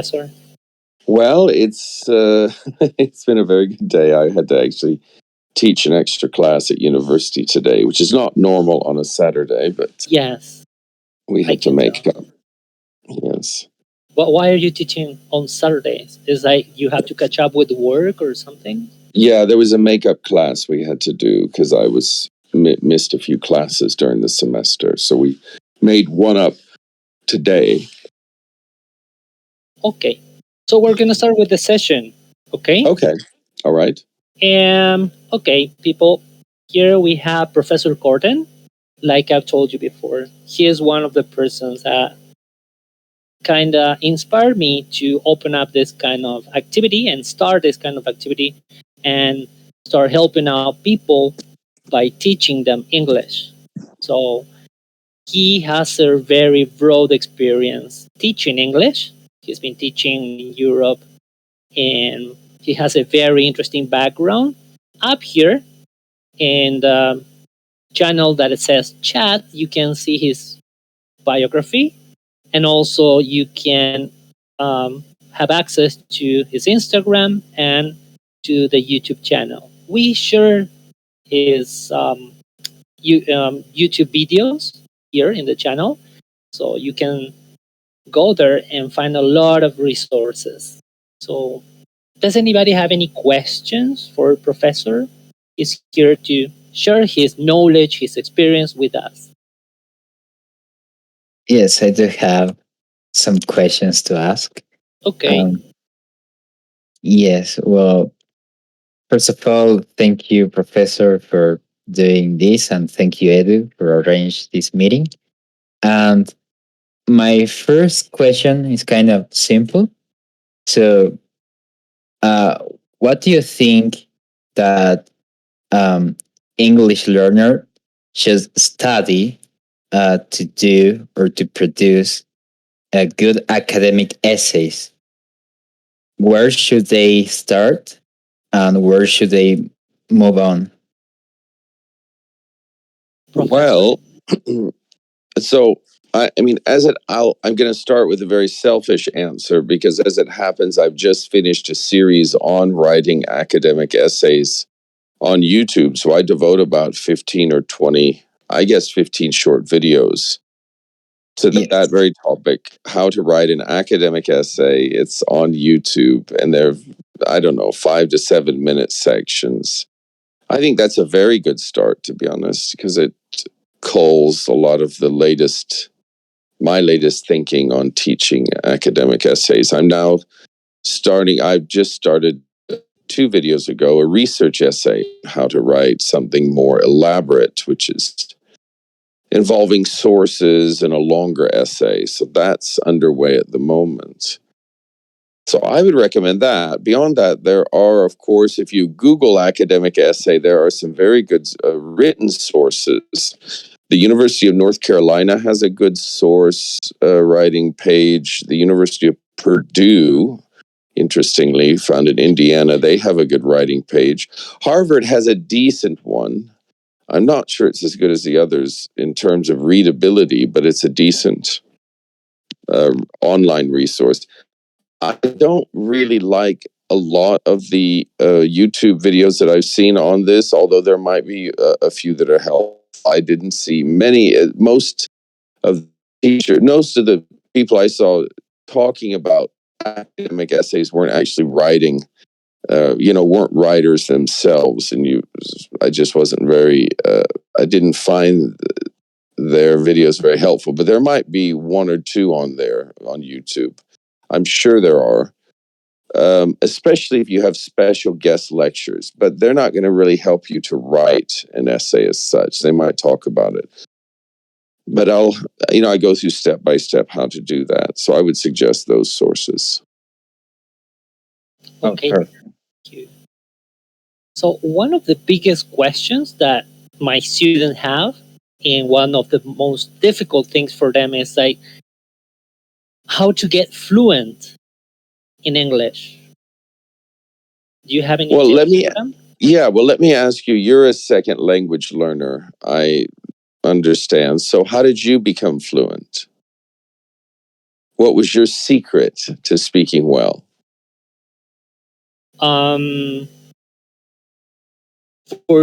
Professor? Well, it's it's been a very good day. I had to actually teach an extra class at university today, which is not normal on a Saturday, but Yes, we I had to can make tell. up. Yes. Well, why are you teaching on Saturdays? Is like you have to catch up with work or something? Yeah, there was a makeup class we had to do because I was missed a few classes during the semester. So we made one up today. Okay. So we're going to start with the session. Okay? Okay. All right. Okay, people. Here we have Professor Korten. Like I've told you before, he is one of the persons that kind of inspired me to open up this kind of activity and start this kind of activity and start helping out people by teaching them English. So he has a very broad experience teaching English. He's been teaching in Europe and he has a very interesting background. Up here in the channel that it says chat, you can see his biography, and also you can have access to his Instagram and to the YouTube channel. We share his YouTube videos here in the channel, so you can go there and find a lot of resources. So, does anybody have any questions for Professor? He's here to share his knowledge, his experience with us. Yes, I do have some questions to ask. Okay. Yes, well, first of all, thank you, Professor, for doing this, and thank you, Edu, for arranging this meeting. And my first question is kind of simple. So, what do you think that English learner should study to do or to produce a good academic essays? Where should they start, and where should they move on? Well, so I mean, I'm going to start with a very selfish answer because, as it happens, I've just finished a series on writing academic essays on YouTube. So I devote about 15 or 20, I guess 15 short videos to that very topic, how to write an academic essay. It's on YouTube, and they're, I don't know, 5 to 7 minute sections. I think that's a very good start, to be honest, because it culls a lot of my latest thinking on teaching academic essays. I've just started 2 videos ago, a research essay, how to write something more elaborate, which is involving sources and a longer essay. So that's underway at the moment. So I would recommend that. Beyond that, there are, of course, if you Google academic essay, there are some very good written sources. The University of North Carolina has a good source writing page. The University of Purdue, interestingly, found in Indiana, they have a good writing page. Harvard has a decent one. I'm not sure it's as good as the others in terms of readability, but it's a decent online resource. I don't really like a lot of the YouTube videos that I've seen on this, although there might be a few that are helpful. I didn't see many. Most of the people I saw talking about academic essays weren't actually writing, weren't writers themselves. And I just wasn't I didn't find their videos very helpful. But there might be 1 or 2 on there on YouTube. I'm sure there are, especially if you have special guest lectures, but they're not going to really help you to write an essay as such. They might talk about it. But I go through step by step how to do that. So I would suggest those sources. Okay. Thank you. So one of the biggest questions that my students have, and one of the most difficult things for them is like, how to get fluent in English. Do you have any tips for them? Yeah, well, let me ask you, you're a second language learner, I understand. So how did you become fluent? What was your secret to speaking well? For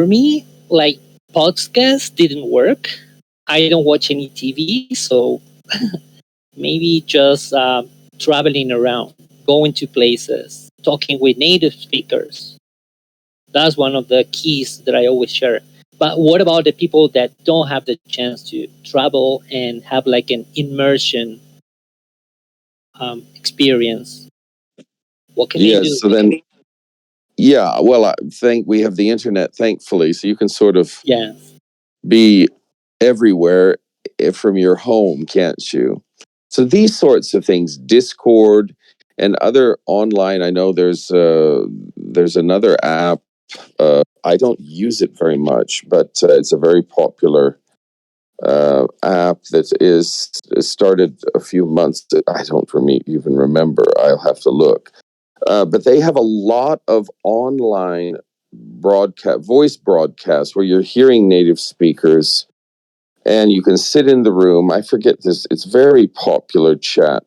me, like, podcasts didn't work. I don't watch any TV, so maybe just traveling around, going to places, talking with native speakers. That's one of the keys that I always share. But what about the people that don't have the chance to travel and have like an immersion experience? What can they do? So then, yeah, well, I think we have the internet, thankfully, so you can sort of be everywhere from your home, can't you? So these sorts of things, Discord and other online. I know there's another app. I don't use it very much, but it's a very popular app that is started a few months. I don't even remember. I'll have to look. But they have a lot of online voice broadcasts where you're hearing native speakers and you can sit in the room. I forget this. It's very popular chat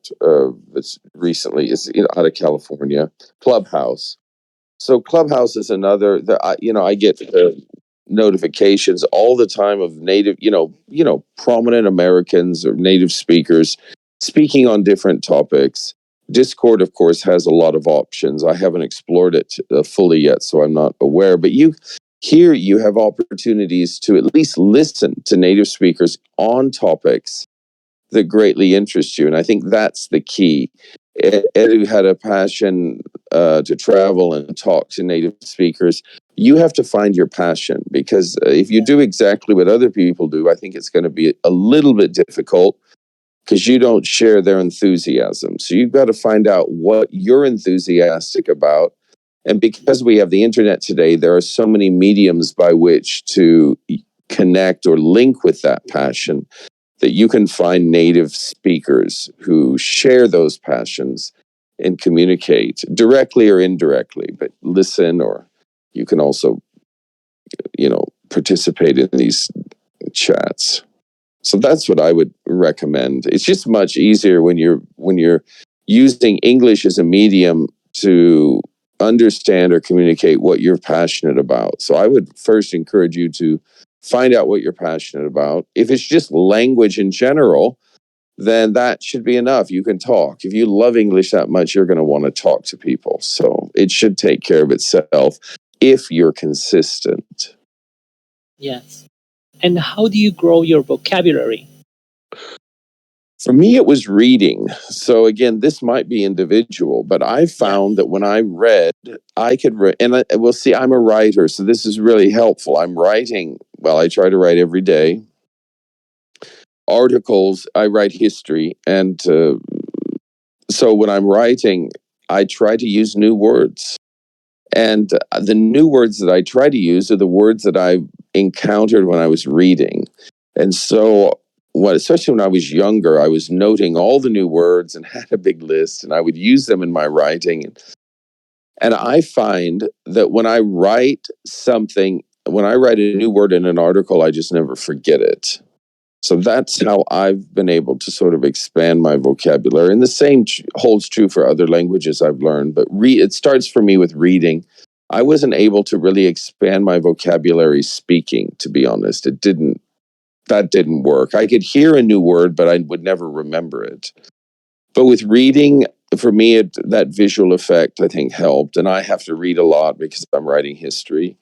that's recently is out of California, Clubhouse. So Clubhouse is another that I get notifications all the time of native, prominent Americans or native speakers speaking on different topics. Discord, of course, has a lot of options. I haven't explored it fully yet, so I'm not aware. But you have opportunities to at least listen to native speakers on topics that greatly interest you. And I think that's the key. Edu had a passion to travel and talk to native speakers. You have to find your passion, because if you do exactly what other people do, I think it's going to be a little bit difficult because you don't share their enthusiasm. So you've got to find out what you're enthusiastic about. And because we have the internet today, there are so many mediums by which to connect or link with that passion that you can find native speakers who share those passions and communicate directly or indirectly, but listen, or you can also, participate in these chats. So that's what I would recommend. It's just much easier when you're using English as a medium to understand or communicate what you're passionate about. So I would first encourage you to find out what you're passionate about. If it's just language in general, then that should be enough. You can talk. If you love English that much, you're going to want to talk to people. So it should take care of itself if you're consistent. Yes. And how do you grow your vocabulary? For me, it was reading. So again, this might be individual, but I found that when I read, I could read, and we'll see, I'm a writer, so this is really helpful. I'm writing, I try to write every day. Articles, I write history. And so when I'm writing, I try to use new words. And the new words that I try to use are the words that I encountered when I was reading. And so, especially when I was younger, I was noting all the new words and had a big list, and I would use them in my writing. And I find that when I write a new word in an article, I just never forget it. So that's how I've been able to sort of expand my vocabulary. And the same holds true for other languages I've learned. But it starts for me with reading. I wasn't able to really expand my vocabulary speaking, to be honest. That didn't work. I could hear a new word, but I would never remember it. But with reading, for me, that visual effect, I think, helped. And I have to read a lot because I'm writing history.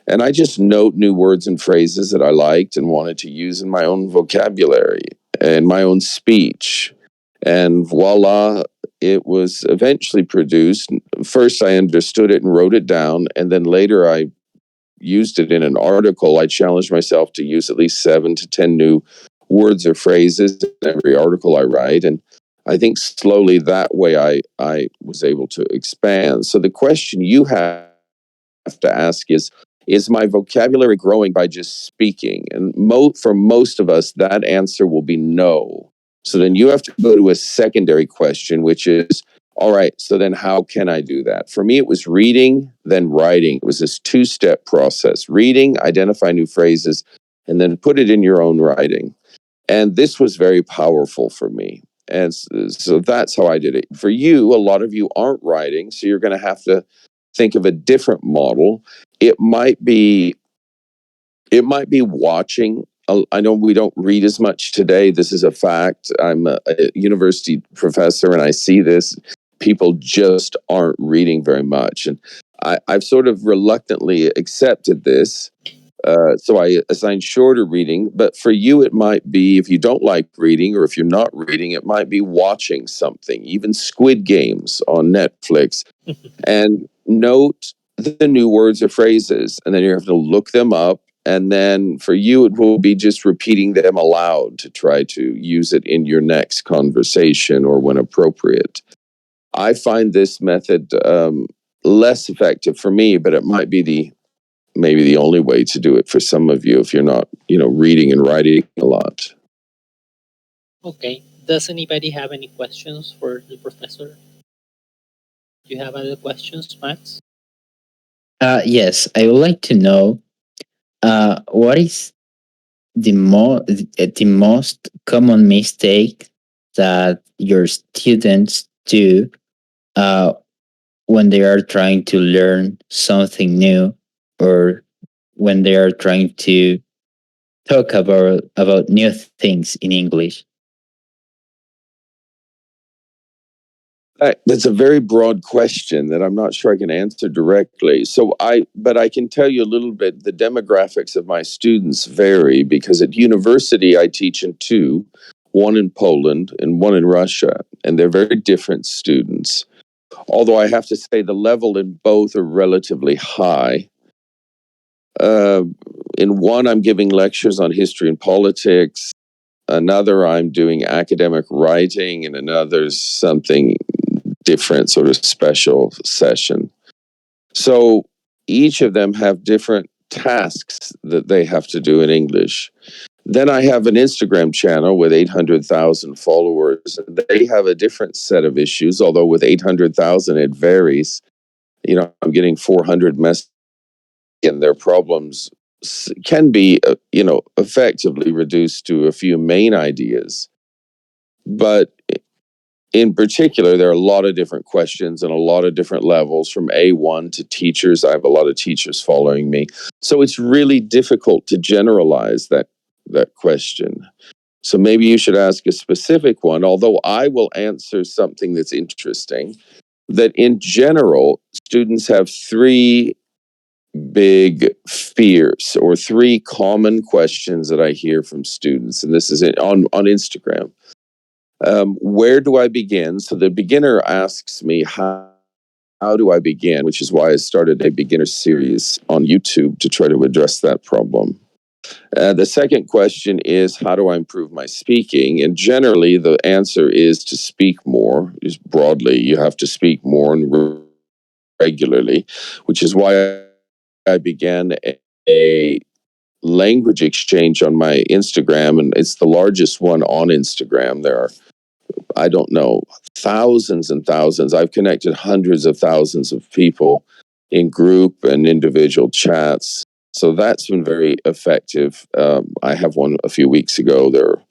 And I just note new words and phrases that I liked and wanted to use in my own vocabulary and my own speech. And voila, it was eventually produced. First, I understood it and wrote it down. And then later, I used it in an article. I challenged myself to use at least 7 to 10 new words or phrases in every article I write. And I think slowly that way I was able to expand. So the question you have to ask is my vocabulary growing by just speaking? And for most of us, that answer will be no. So then you have to go to a secondary question, which is, all right, so then how can I do that? For me, it was reading, then writing. It was this 2-step process. Reading, identify new phrases, and then put it in your own writing. And this was very powerful for me. And so that's how I did it. For you, a lot of you aren't writing, so you're going to have to think of a different model. It might be watching. I know we don't read as much today. This is a fact. I'm a university professor, and I see this. People just aren't reading very much. And I've sort of reluctantly accepted this. So I assign shorter reading. But for you, it might be, if you don't like reading, or if you're not reading, it might be watching something, even Squid Games on Netflix, and note the new words or phrases. And then you have to look them up. And then for you, it will be just repeating them aloud to try to use it in your next conversation or when appropriate. I find this method less effective for me, but it might be maybe the only way to do it for some of you if you're not, reading and writing a lot. Okay. Does anybody have any questions for the professor? Do you have other questions, Max? Yes, I would like to know what is the most common mistake that your students do when they are trying to learn something new, or when they are trying to talk about new things in English? That's a very broad question that I'm not sure I can answer directly. But I can tell you a little bit. The demographics of my students vary, because at university I teach in two, one in Poland and one in Russia, and they're very different students. Although I have to say the level in both are relatively high. In one, I'm giving lectures on history and politics. Another, I'm doing academic writing, and another's something different, sort of special session. So each of them have different tasks that they have to do in English. Then I have an Instagram channel with 800,000 followers. They have a different set of issues, although with 800,000 it varies. I'm getting 400 messages, and their problems can be, effectively reduced to a few main ideas. But in particular, there are a lot of different questions and a lot of different levels, from A1 to teachers. I have a lot of teachers following me. So it's really difficult to generalize that question. So maybe you should ask a specific one, although I will answer something that's interesting, that in general, students have three big fears, or three common questions that I hear from students. And this is on Instagram. Where do I begin? So the beginner asks me, how do I begin? Which is why I started a beginner series on YouTube to try to address that problem. The second question is, how do I improve my speaking? And generally, the answer is to speak more. Just broadly, you have to speak more and regularly, which is why I began a language exchange on my Instagram, and it's the largest one on Instagram. There are, I don't know, thousands and thousands. I've connected hundreds of thousands of people in group and individual chats. So that's been very effective. I have one a few weeks ago. There are,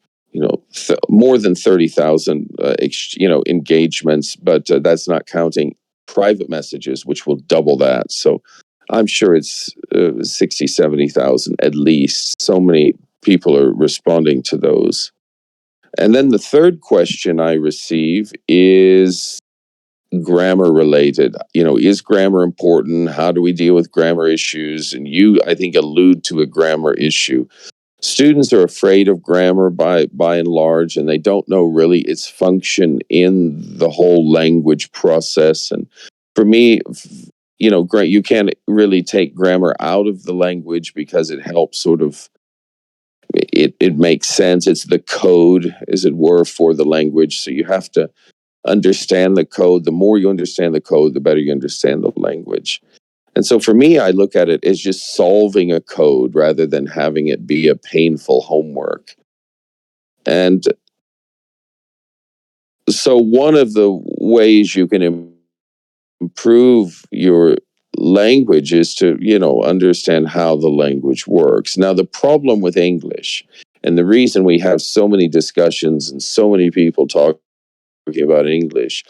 more than 30,000, engagements, but that's not counting private messages, which will double that. So I'm sure it's 60, 70,000 at least. So many people are responding to those. And then the third question I receive is grammar related. Is grammar important? How do we deal with grammar issues? And you, I think, allude to a grammar issue. Students are afraid of grammar by and large, and they don't know really its function in the whole language process. And for me, you can't really take grammar out of the language, because it helps sort of, it makes sense. It's the code, as it were, for the language. So you have to understand the code. The more you understand the code, the better you understand the language. And so for me, I look at it as just solving a code rather than having it be a painful homework. And so one of the ways you can improve your language is to, understand how the language works. Now, the problem with English, and the reason we have so many discussions and so many people talking about English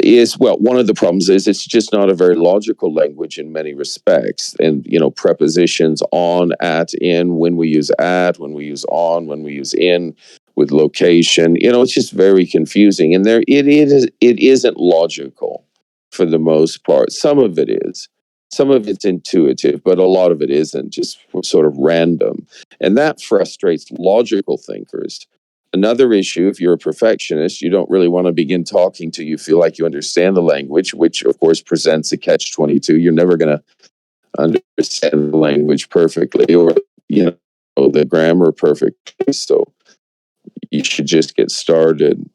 is, well, one of the problems is it's just not a very logical language in many respects. And, prepositions on, at, in, when we use at, when we use on, when we use in, with location, it's just very confusing. And it isn't logical for the most part. Some of it is. Some of it's intuitive, but a lot of it isn't, just sort of random. And that frustrates logical thinkers. Another issue, if you're a perfectionist, you don't really want to begin talking till you feel like you understand the language, which of course presents a catch-22. You're never going to understand the language perfectly or, the grammar perfectly. So you should just get started.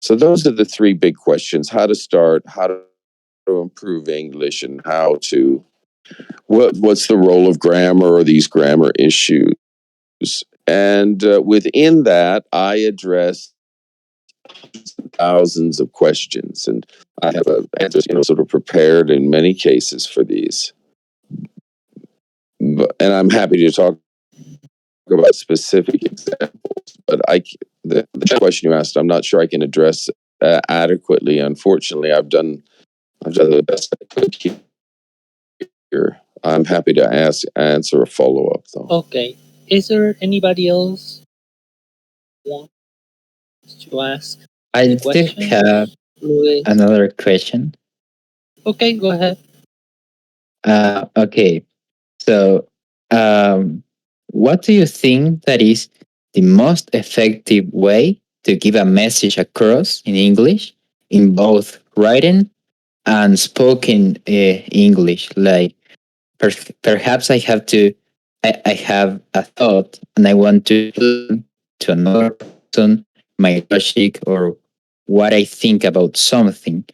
So those are the three big questions: how to start, how to improve English, and what's the role of grammar or these grammar issues. And within that, I address thousands of questions, and I have answers, sort of prepared in many cases for these. And I'm happy to talk about specific examples. But the question you asked, I'm not sure I can address adequately. Unfortunately, I've done the best I could here. I'm happy to answer a follow-up, though. Okay. Is there anybody else who wants to ask I a question? do have Luis? another question. Okay, go ahead. Okay. So, what do you think that is the most effective way to give a message across in English in both writing and spoken English? Like, perhaps I have a thought and I want to explain to another person my logic or what I think about something.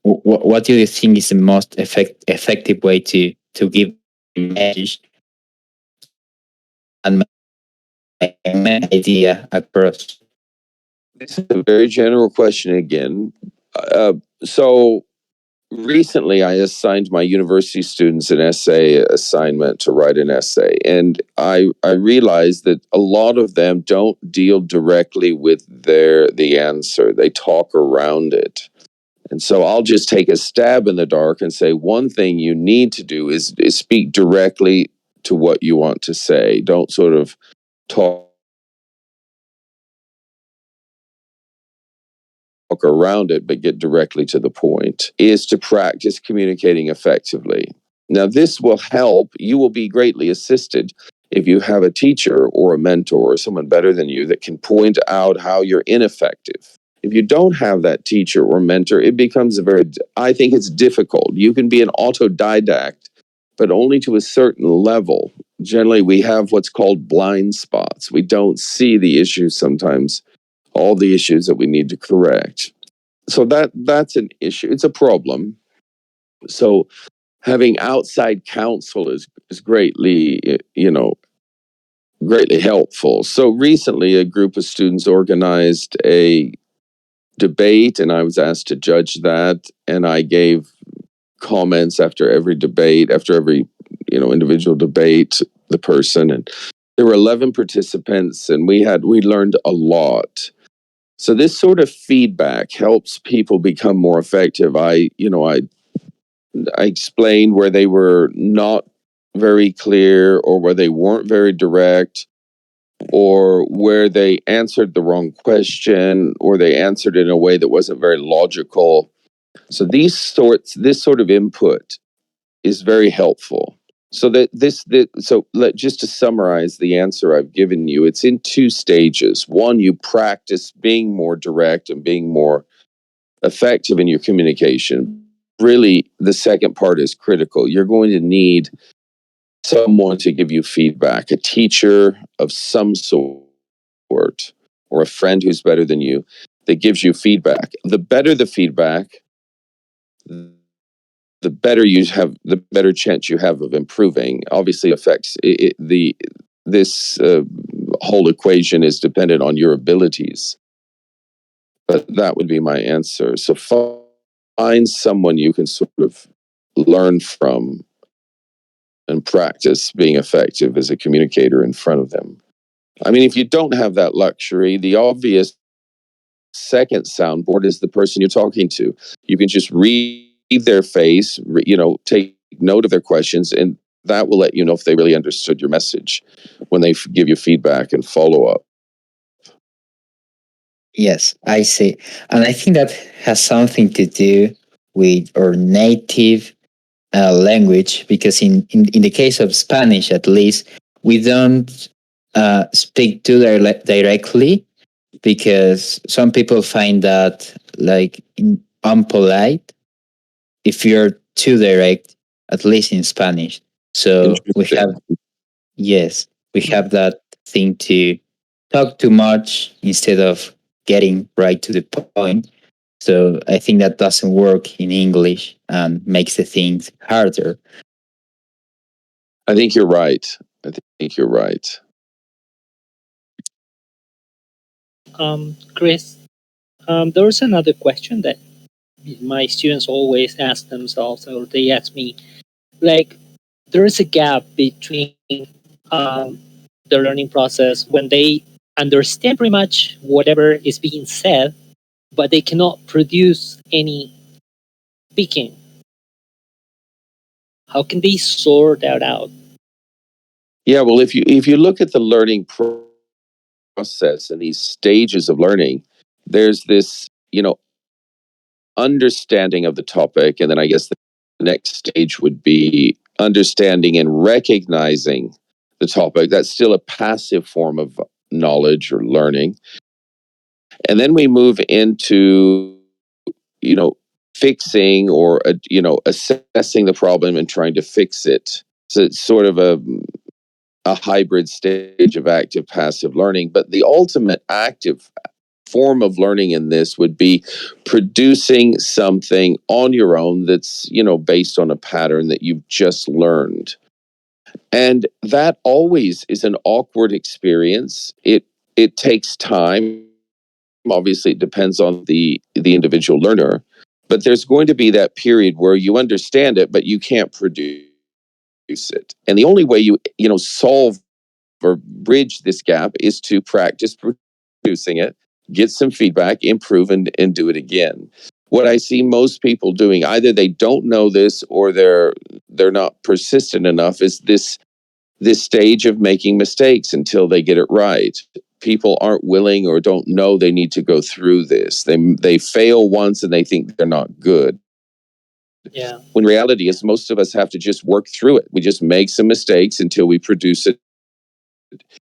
What do you think is the most effective way to give a message and my idea across? This is a very general question again. So recently, I assigned my university students an essay assignment to write an essay, and I realized that a lot of them don't deal directly with the answer. They talk around it. And so I'll just take a stab in the dark and say one thing you need to do is speak directly to what you want to say. Don't sort of talk around it, but get directly to the point, is to practice communicating effectively. Now, this will help. You will be greatly assisted if you have a teacher or a mentor or someone better than you that can point out how you're ineffective. If you don't have that teacher or mentor, it becomes I think it's difficult. You can be an autodidact, but only to a certain level. Generally, we have what's called blind spots. We don't see the issues sometimes, all the issues that we need to correct. So that's an issue. It's a problem. So having outside counsel is greatly, greatly helpful. So recently, a group of students organized a debate, and I was asked to judge that. And I gave comments after every debate, after every individual debate, the person. And there were 11 participants, and we learned a lot. So this sort of feedback helps people become more effective. I explained where they were not very clear, or where they weren't very direct, or where they answered the wrong question, or they answered in a way that wasn't very logical. So this sort of input is very helpful. So just to summarize the answer I've given you, it's in two stages. One, you practice being more direct and being more effective in your communication. Really, the second part is critical. You're going to need someone to give you feedback, a teacher of some sort, or a friend who's better than you that gives you feedback. The better the feedback, the better chance you have of improving. Obviously, affects this whole equation is dependent on your abilities. But that would be my answer. So find someone you can sort of learn from and practice being effective as a communicator in front of them. I mean, if you don't have that luxury, the obvious second soundboard is the person you're talking to. You can just read their face, take note of their questions, and that will let you know if they really understood your message when they give you feedback and follow up. Yes, I see. And I think that has something to do with our native language, because in the case of Spanish, at least, we don't speak too directly, because some people find that like unpolite if you're too direct, at least in Spanish. So we have, Interesting. yes, we have that thing to talk too much instead of getting right to the point. So I think that doesn't work in English and makes the things harder. I think you're right. I think you're right. Chris, there's another question that my students always ask themselves, or they ask me, like, there is a gap between um, the learning process when they understand pretty much whatever is being said, but they cannot produce any speaking. How can they sort that out? Yeah, well, if you look at the learning process and these stages of learning, there's this, understanding of the topic, and then I guess the next stage would be understanding and recognizing the topic. That's still a passive form of knowledge or learning. And then we move into, you know, fixing or, assessing the problem and trying to fix it. So it's sort of a hybrid stage of active passive learning. But the ultimate active form of learning in this would be producing something on your own that's, based on a pattern that you've just learned. And that always is an awkward experience. It takes time. Obviously, it depends on the individual learner, but there's going to be that period where you understand it, but you can't produce it. And the only way you solve or bridge this gap is to practice producing it, get some feedback, improve, and do it again. What I see most people doing, either they don't know this or they're not persistent enough, is this stage of making mistakes until they get it right. People aren't willing or don't know they need to go through this. They fail once and they think they're not good. Yeah. When reality is most of us have to just work through it. We just make some mistakes until we produce it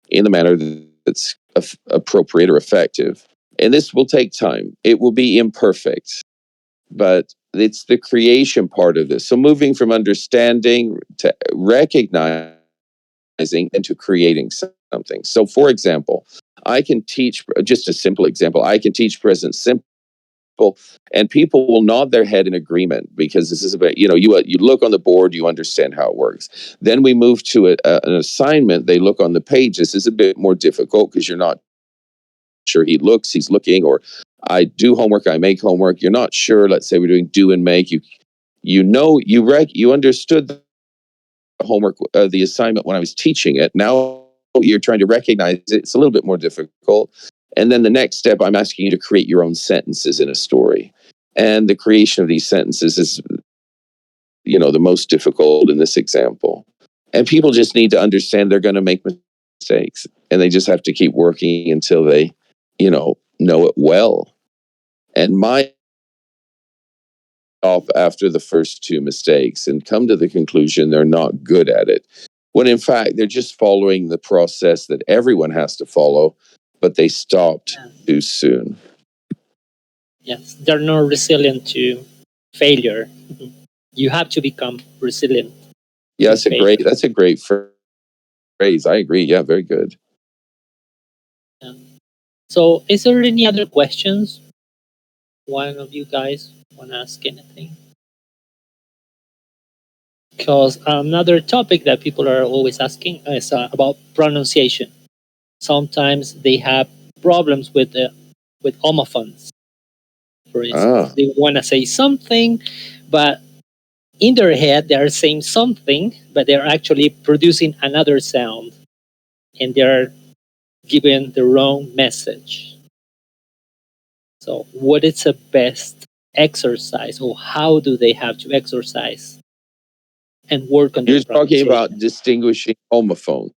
in the manner that's appropriate or effective. And this will take time. It will be imperfect, but it's the creation part of this. So moving from understanding to recognizing and to creating something. So for example, I can teach, just a simple example, I can teach present simple, and people will nod their head in agreement because this is about, you look on the board, you understand how it works. Then we move to an assignment. They look on the page. This is a bit more difficult because you're not sure he's looking, or I do homework, I make homework. You're not sure. Let's say we're doing do and make. You understood the homework, the assignment when I was teaching it. Now you're trying to recognize it. It's a little bit more difficult. And then the next step, I'm asking you to create your own sentences in a story. And the creation of these sentences is, the most difficult in this example. And people just need to understand they're going to make mistakes, and they just have to keep working until they, know it well. And my stop after the first two mistakes and come to the conclusion they're not good at it, when in fact they're just following the process that everyone has to follow, but they stopped too soon. Yes, they're not resilient to failure. You have to become resilient. Yeah, that's a great phrase. I agree. Yeah, very good. Yeah. So, is there any other questions? One of you guys want to ask anything? Because another topic that people are always asking is about pronunciation. Sometimes they have problems with homophones. For instance, they want to say something, but in their head they are saying something, but they're actually producing another sound, and they're giving the wrong message. So, what is the best exercise, or how do they have to exercise and work on their You're talking pronunciation? about distinguishing homophones.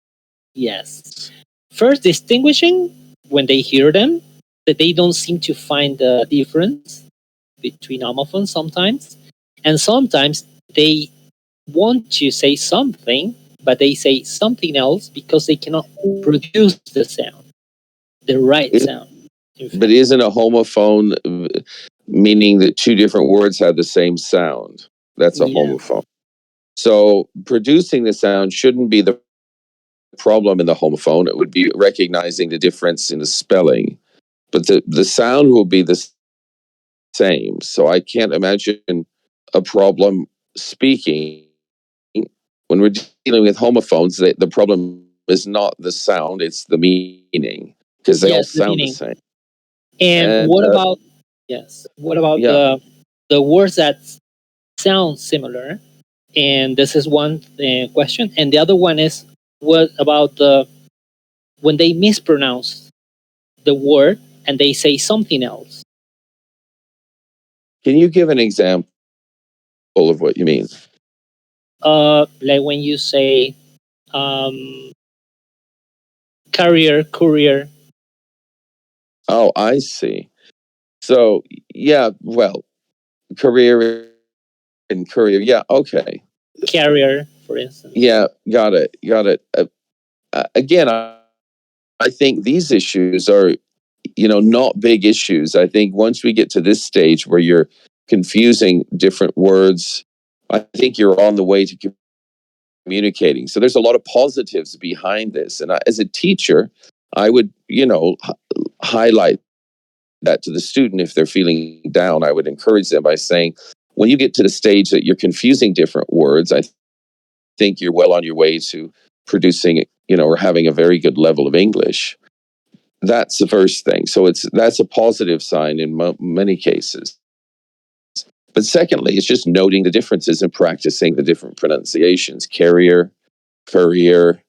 Yes. First, distinguishing when they hear them, that they don't seem to find the difference between homophones sometimes. And sometimes they want to say something, but they say something else because they cannot produce the sound, the right Is- sound. In But fact, isn't a homophone meaning that two different words have the same sound? That's a yeah, homophone. So producing the sound shouldn't be the problem in the homophone. It would be recognizing the difference in the spelling. But the sound will be the same. So I can't imagine a problem speaking. When we're dealing with homophones, the problem is not the sound, it's the meaning, because they all yes, the sound the meaning. same. And And what about, yes, what about yeah, the words that sound similar? And this is one question. And the other one is, what about the when they mispronounce the word and they say something else? can you give an example of what you mean? Like when you say um, courier. Oh, I see. So yeah, well, career and career. Yeah, okay. Carrier, for instance. Yeah, got it, got it. Again, I think these issues are, not big issues. I think once we get to this stage where you're confusing different words, I think you're on the way to communicating. So there's a lot of positives behind this. And as a teacher, I would, highlight that to the student. If they're feeling down, I would encourage them by saying, when you get to the stage that you're confusing different words, I think you're well on your way to producing, or having a very good level of English. That's the first thing. So that's a positive sign in many cases. But secondly, it's just noting the differences and practicing the different pronunciations. Carrier, courier,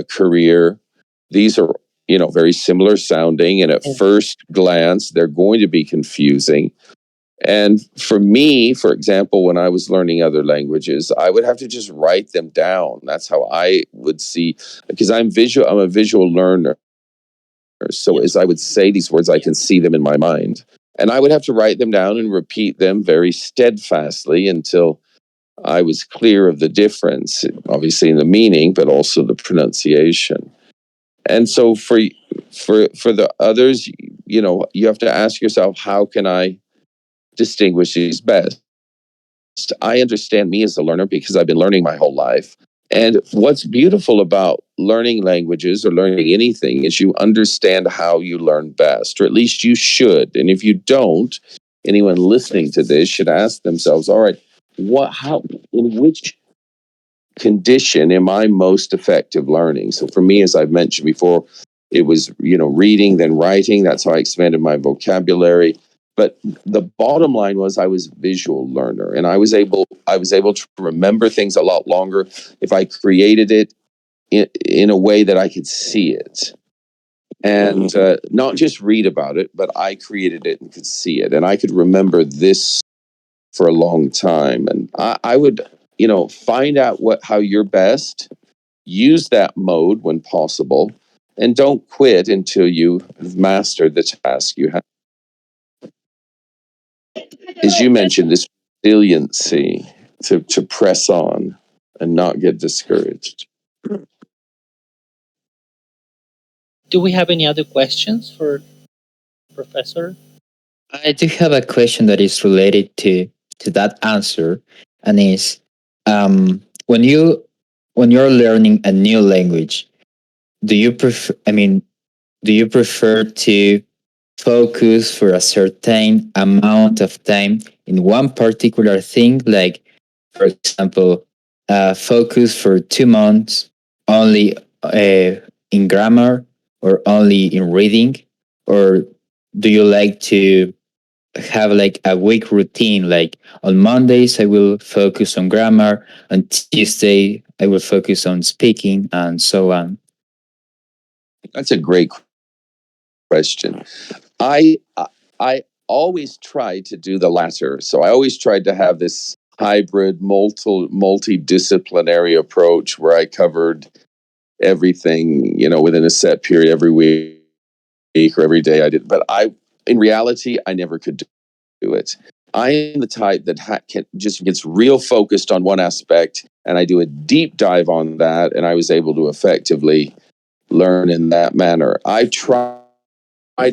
career. These are, very similar sounding, and at And first glance, they're going to be confusing. And for me, for example, when I was learning other languages, I would have to just write them down. That's how I would see, because I'm a visual learner. So yes, as I would say these words, I can see them in my mind. And I would have to write them down and repeat them very steadfastly until I was clear of the difference, obviously in the meaning, but also the pronunciation. And so for the others, you have to ask yourself, how can I distinguish these best? I understand me as a learner because I've been learning my whole life. And what's beautiful about learning languages or learning anything is you understand how you learn best, or at least you should. And if you don't, anyone listening to this should ask themselves, all right, in which condition am I most effective learning? So for me, as I've mentioned before, it was, reading, then writing. That's how I expanded my vocabulary. But the bottom line was I was a visual learner, and I was able to remember things a lot longer if I created it in a way that I could see it. And not just read about it, but I created it and could see it. And I could remember this for a long time. And I would, find out how you're best, use that mode when possible, and don't quit until you've mastered the task you have. As you mentioned, this resiliency to press on and not get discouraged. do we have any other questions for Professor? I do have a question that is related to that answer, and is when you're learning a new language, do you prefer? I mean, do you prefer to focus for a certain amount of time in one particular thing, like, for example, focus for 2 months only in grammar or only in reading, or do you like to have like a week routine? Like on Mondays, I will focus on grammar, on Tuesday, I will focus on speaking, and so on. That's a great question. I always tried to do the latter. So I always tried to have this hybrid, multidisciplinary approach where I covered everything, within a set period every week or every day I did. But in reality, I never could do it. I am the type that just gets real focused on one aspect, and I do a deep dive on that, and I was able to effectively learn in that manner. I tried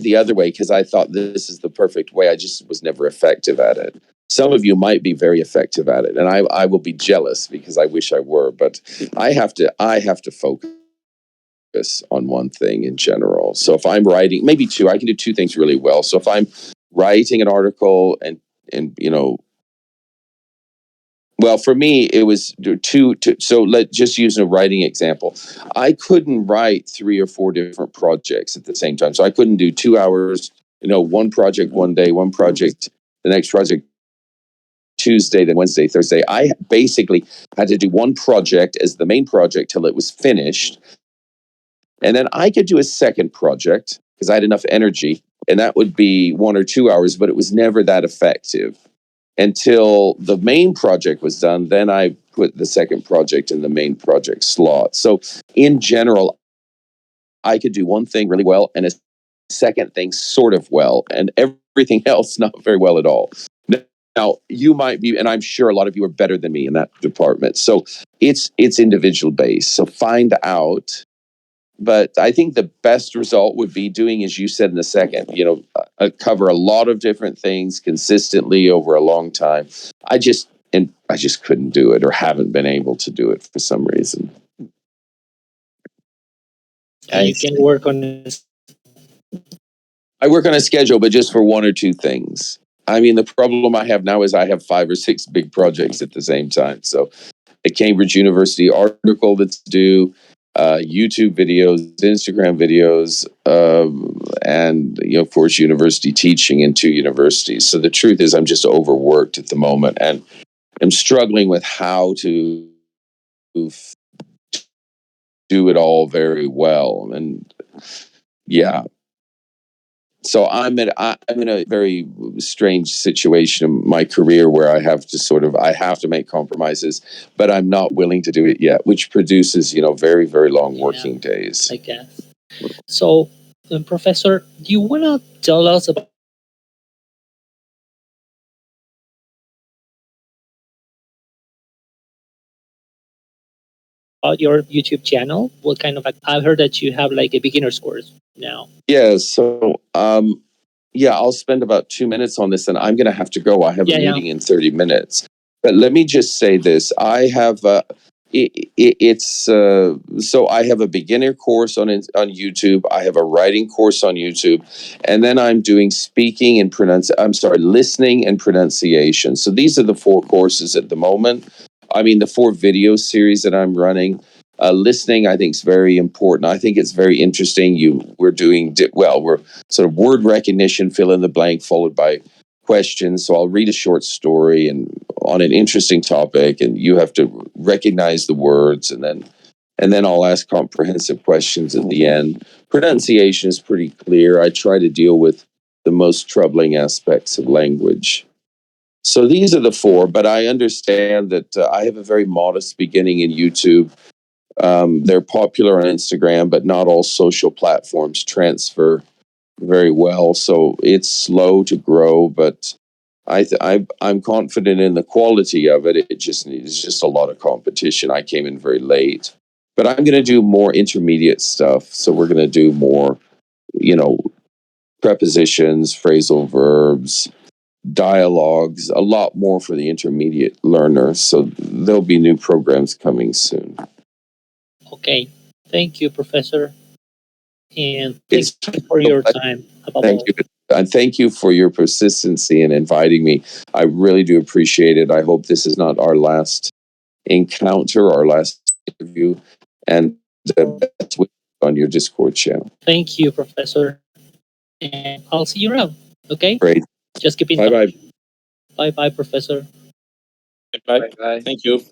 the other way because I thought this is the perfect way. I just was never effective at it. Some of you might be very effective at it, and I will be jealous because I wish I were, but I have to focus on one thing in general. So if I'm writing, maybe two, I can do two things really well. So if I'm writing an article and well, for me, it was two. So let's just use a writing example. I couldn't write 3 or 4 different projects at the same time. So I couldn't do 2 hours, one project one day, one project, the next project Tuesday, then Wednesday, Thursday. I basically had to do one project as the main project till it was finished. And then I could do a second project because I had enough energy, and that would be 1 or 2 hours, but it was never that effective until the main project was done. Then I put the second project in the main project slot. So in general, I could do one thing really well and a second thing sort of well, and everything else not very well at all. Now, you might be, and I'm sure a lot of you are better than me in that department. So it's individual based. So find out. But I think the best result would be doing, as you said in a second, cover a lot of different things consistently over a long time. I just couldn't do it, or haven't been able to do it for some reason. You can work on it. I work on a schedule, but just for 1 or 2 things. I mean, the problem I have now is I have 5 or 6 big projects at the same time. So a Cambridge University article that's due, YouTube videos, Instagram videos, and of course, university teaching in 2 universities. So the truth is, I'm just overworked at the moment, and I'm struggling with how to do it all very well. And yeah, so I'm in a very strange situation in my career where I have to make compromises, but I'm not willing to do it yet, which produces very, very long working days. I guess. So, Professor, do you want to tell us about your YouTube channel? What kind of, I've heard that you have like a beginner's course now. Yeah. So I'll spend about 2 minutes on this, and I'm going to have to go. I have a meeting in 30 minutes. But let me just say this: I have so I have a beginner course on YouTube. I have a writing course on YouTube, and then I'm doing speaking and listening and pronunciation. So these are the 4 courses at the moment. I mean, the 4 video series that I'm running. Listening, I think, is very important. I think it's very interesting. We're sort of word recognition, fill in the blank, followed by questions. So I'll read a short story and on an interesting topic, and you have to recognize the words, and then I'll ask comprehensive questions at the end. Pronunciation is pretty clear. I try to deal with the most troubling aspects of language. So these are the 4, but I understand that I have a very modest beginning in YouTube. They're popular on Instagram, but not all social platforms transfer very well. So it's slow to grow, but I'm confident in the quality of it. It's just a lot of competition. I came in very late, but I'm going to do more intermediate stuff. So we're going to do more, prepositions, phrasal verbs, dialogues, a lot more for the intermediate learners. So there'll be new programs coming soon. Okay. Thank you, Professor. And thank you for your time. Thank you. And thank you for your persistency in inviting me. I really do appreciate it. I hope this is not our last encounter, our last interview. And best wishes on your Discord channel. Thank you, Professor. And I'll see you around. Okay? Great. Just keep in touch. Bye-bye. Bye-bye, Professor. Bye. Thank you.